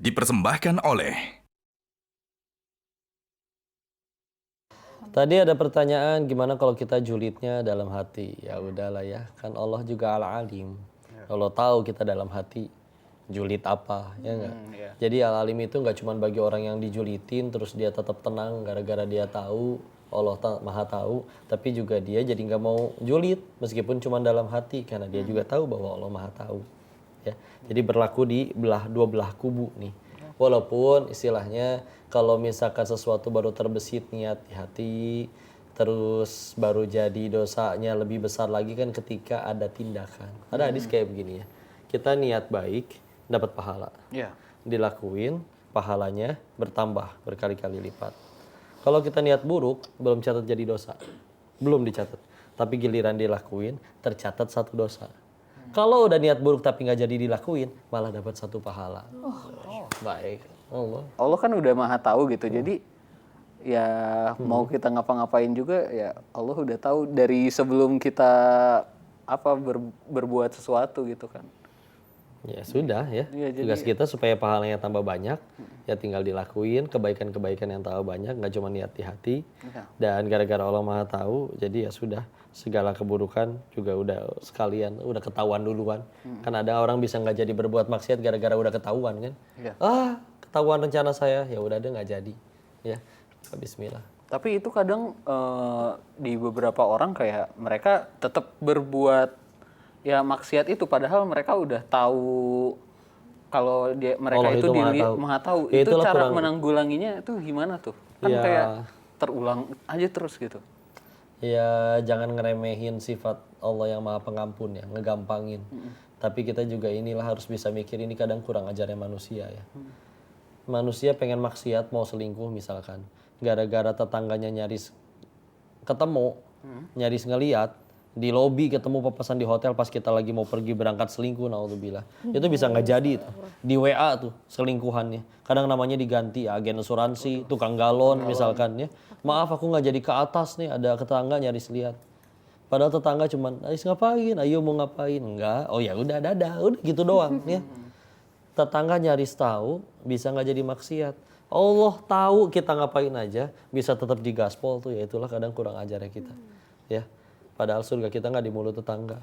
dipersembahkan oleh. Tadi ada pertanyaan gimana kalau kita julidnya dalam hati. Ya udahlah ya, kan Allah juga al-alim. Allah tahu kita dalam hati julid apa, ya enggak? Jadi al-alim itu enggak cuma bagi orang yang dijulitin terus dia tetap tenang gara-gara dia tahu Allah maha tahu, tapi juga dia jadi nggak mau julid meskipun cuma dalam hati karena dia juga tahu bahwa Allah maha tahu. Ya, jadi berlaku di dua belah kubu nih. Walaupun istilahnya kalau misalkan sesuatu baru terbesit niat di hati, terus baru jadi dosanya lebih besar lagi kan ketika ada tindakan. Ada hadis kayak begini ya. Kita niat baik dapat pahala. Dilakuin pahalanya bertambah berkali-kali lipat. Kalau kita niat buruk belum catat jadi dosa. Belum dicatat. Tapi giliran dilakuin tercatat satu dosa. Kalau udah niat buruk tapi nggak jadi dilakuin, malah dapat satu pahala. Baik. Allah kan udah maha tahu gitu. Jadi ya mau kita ngapa-ngapain juga ya Allah udah tahu dari sebelum kita berbuat sesuatu gitu kan. Ya sudah ya. Tugas kita supaya pahalanya tambah banyak, ya tinggal dilakuin kebaikan-kebaikan yang tambah banyak, nggak cuma niat di hati. Dan gara-gara Allah maha tahu, jadi ya sudah segala keburukan juga udah sekalian udah ketahuan duluan. Kan ada orang bisa nggak jadi berbuat maksiat gara-gara udah ketahuan kan. Ketahuan rencana saya, ya udah deh nggak jadi. Ya, bismillah. Tapi itu kadang di beberapa orang kayak mereka tetap berbuat ya maksiat itu padahal mereka udah tahu kalau mereka Allah itu maha tahu. Ya, itu cara menanggulanginya itu gimana tuh? Kan kayak terulang aja terus gitu. Ya jangan ngeremehin sifat Allah yang maha pengampun ya, ngegampangin. Tapi kita juga inilah harus bisa mikir ini kadang kurang ajarnya manusia ya. Manusia pengen maksiat mau selingkuh misalkan. Gara-gara tetangganya nyaris ketemu, nyaris ngeliat, di lobi ketemu papasan di hotel pas kita lagi mau pergi berangkat selingkuh, naudzubillah. Itu bisa nggak jadi itu. Di WA tuh selingkuhannya. Kadang namanya diganti agen asuransi, tukang galon misalkan ya. Maaf aku nggak jadi ke atas nih, ada tetangga nyaris lihat. Padahal tetangga cuman, "Ais ngapain? Ayo mau ngapain?" Enggak. Oh ya udah dadah, udah gitu doang ya. Tetangga nyaris tahu bisa nggak jadi maksiat. Allah tahu kita ngapain aja bisa tetap digaspol tuh, ya itulah kadang kurang ajarnya kita. Ya. Padahal surga kita nggak di mulut tetangga.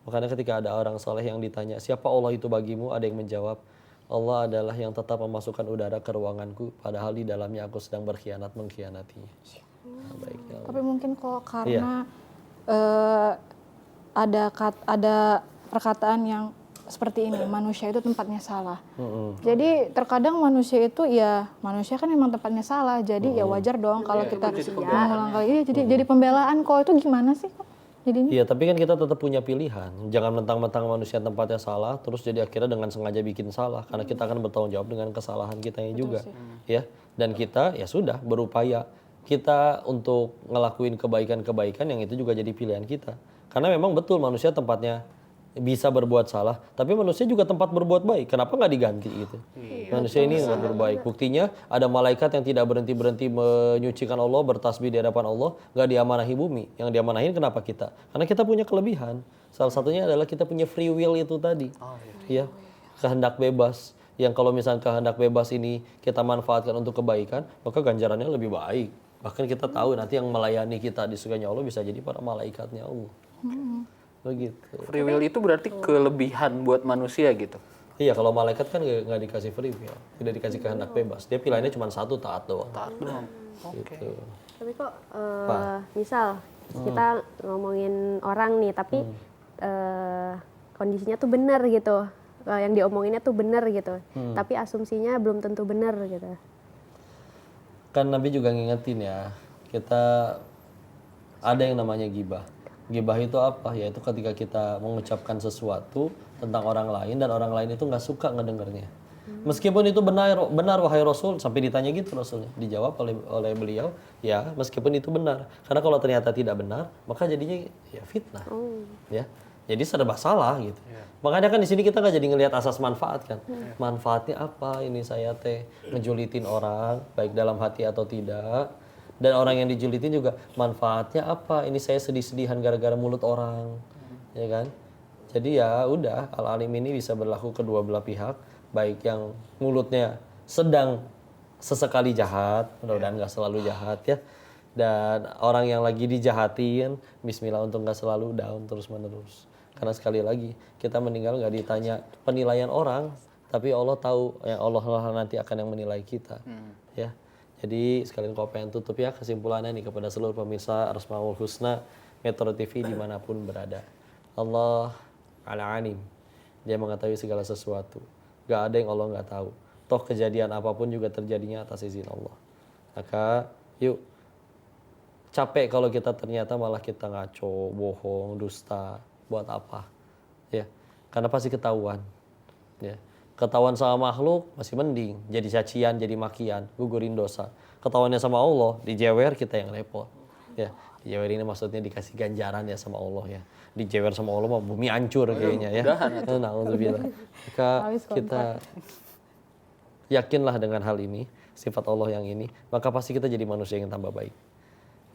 Makanya ketika ada orang soleh yang ditanya, siapa Allah itu bagimu? Ada yang menjawab, Allah adalah yang tetap memasukkan udara ke ruanganku, padahal di dalamnya aku sedang mengkhianatinya. Nah, baik, ya Allah. Tapi mungkin kok karena ada perkataan yang seperti ini, manusia itu tempatnya salah. Jadi terkadang manusia itu ya manusia kan memang tempatnya salah. Jadi ya wajar dong kalau kita mengulang kali ini. Jadi pembelaan kok itu gimana sih kok? Jadinya? Iya, tapi kan kita tetap punya pilihan. Jangan mentang-mentang manusia tempatnya salah, terus jadi akhirnya dengan sengaja bikin salah. Karena kita akan bertanggung jawab dengan kesalahan kitanya juga, ya. Dan kita ya sudah berupaya kita untuk ngelakuin kebaikan-kebaikan yang itu juga jadi pilihan kita. Karena memang betul manusia tempatnya bisa berbuat salah, tapi manusia juga tempat berbuat baik. Kenapa nggak diganti gitu? Manusia ini tempat berbaik. Buktinya ada malaikat yang tidak berhenti-berhenti menyucikan Allah, bertasbih di hadapan Allah, nggak diamanahi bumi. Yang diamanahin kenapa kita? Karena kita punya kelebihan. Salah satunya adalah kita punya free will itu tadi. Ya, kehendak bebas. Yang kalau misalnya kehendak bebas ini kita manfaatkan untuk kebaikan, maka ganjarannya lebih baik. Bahkan kita tahu nanti yang melayani kita di surganya Allah bisa jadi para malaikatnya Allah. Begitu. Free will itu berarti kelebihan buat manusia gitu. Iya, kalau malaikat kan nggak dikasih free will, tidak dikasih kehendak bebas. Dia pilihannya cuma satu, taat doang. Gitu. Tapi kok misal kita ngomongin orang nih, tapi kondisinya tuh benar gitu, yang diomonginnya tuh benar gitu, tapi asumsinya belum tentu benar gitu. Kan Nabi juga ngingetin ya, kita ada yang namanya ghibah. Ghibah itu apa? Yaitu ketika kita mengucapkan sesuatu tentang orang lain dan orang lain itu nggak suka ngedengarnya. Meskipun itu benar wahai Rasul, sampai ditanya gitu Rasulnya, dijawab oleh beliau, ya meskipun itu benar. Karena kalau ternyata tidak benar, maka jadinya ya fitnah, ya. Jadi serba salah gitu. Makanya kan di sini kita nggak jadi ngelihat asas manfaat kan. Manfaatnya apa? Ini saya ngejulitin orang, baik dalam hati atau tidak. Dan orang yang dijulitin juga manfaatnya apa? Ini saya sedih-sedihan gara-gara mulut orang, ya kan? Jadi ya udah, al-alim ini bisa berlaku kedua belah pihak. baik yang mulutnya sedang sesekali jahat, mudah-mudahan nggak selalu jahat ya, dan orang yang lagi dijahatin, bismillah untuk nggak selalu down terus-menerus. Karena sekali lagi kita meninggal nggak ditanya penilaian orang, tapi Allah tahu yang Allah lah nanti akan yang menilai kita, ya. Jadi sekalian kau pengen tutup ya kesimpulannya nih kepada seluruh pemirsa Asmaul Husna Metro TV dimanapun berada. Allah al-alim, Dia mengetahui segala sesuatu. Gak ada yang Allah nggak tahu. Toh kejadian apapun juga terjadinya atas izin Allah. Maka yuk, capek kalau kita ternyata malah kita ngaco, bohong, dusta, buat apa? Ya, karena pasti ketahuan. Ya. Ketahuan sama makhluk masih mending, jadi cacian, jadi makian, gugurin dosa. Ketahuannya sama Allah, dijewer kita yang repot. Ya, dijewer ini maksudnya dikasih ganjaran ya sama Allah ya. Dijewer sama Allah mah bumi hancur kayaknya ya. Nauzubillah. Maka kita yakinlah dengan hal ini, sifat Allah yang ini, maka pasti kita jadi manusia yang tambah baik.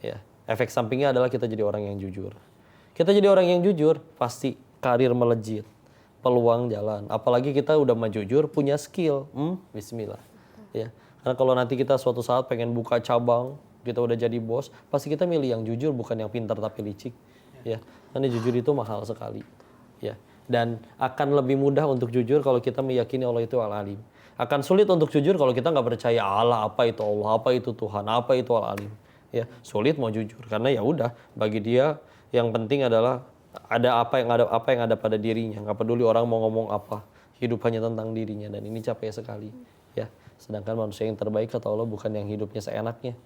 Ya, efek sampingnya adalah kita jadi orang yang jujur. Kita jadi orang yang jujur, pasti karir melejit. Peluang jalan, apalagi kita udah mah jujur punya skill, bismillah ya. Karena kalau nanti kita suatu saat pengen buka cabang, kita udah jadi bos, pasti kita milih yang jujur bukan yang pintar tapi licik ya. Karena jujur itu mahal sekali ya, dan akan lebih mudah untuk jujur kalau kita meyakini Allah itu al-alim. Akan sulit untuk jujur kalau kita nggak percaya Allah, apa itu Allah, apa itu Tuhan, apa itu al-alim ya. Sulit mau jujur karena ya udah, bagi dia yang penting adalah ada apa yang ada pada dirinya, nggak peduli orang mau ngomong apa, hidup hanya tentang dirinya, dan ini capek sekali ya. Sedangkan manusia yang terbaik kata Allah bukan yang hidupnya seenaknya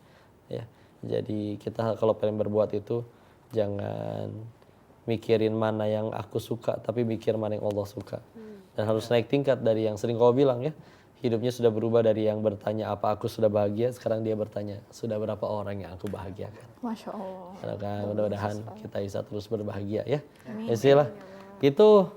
ya. Jadi kita kalau pengen berbuat itu jangan mikirin mana yang aku suka, tapi mikir mana yang Allah suka, dan harus naik tingkat dari yang sering kau bilang ya. Hidupnya sudah berubah dari yang bertanya apa aku sudah bahagia, sekarang dia bertanya sudah berapa orang yang aku bahagiakan. Masya Allah. Karena mudah-mudahan kita bisa terus berbahagia ya. Istilah itu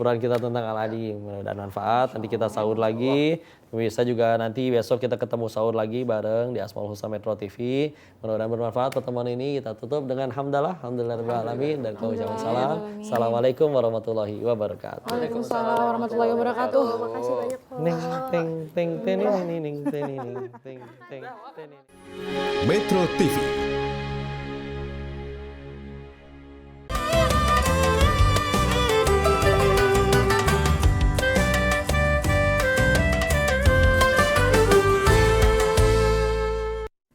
obrolan kita tentang al-alim, mudah-mudahan manfaat. Nanti kita sahur lagi. Bisa juga nanti besok kita ketemu sahur lagi bareng di Asmaul Husna Metro TV. Mudah-mudahan bermanfaat pertemuan ini. Kita tutup dengan hamdalah, alhamdulillahirabbil alamin, dan kau ucapkan salam. Assalamualaikum warahmatullahi wabarakatuh. Waalaikumsalam warahmatullahi wabarakatuh. Makasih banyak. Ning ting ting ting ning ning ting ning ting ting ting. Metro TV.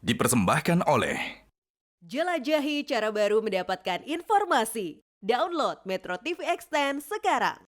Dipersembahkan oleh Jelajahi cara baru mendapatkan informasi. Download Metro TV Extend sekarang.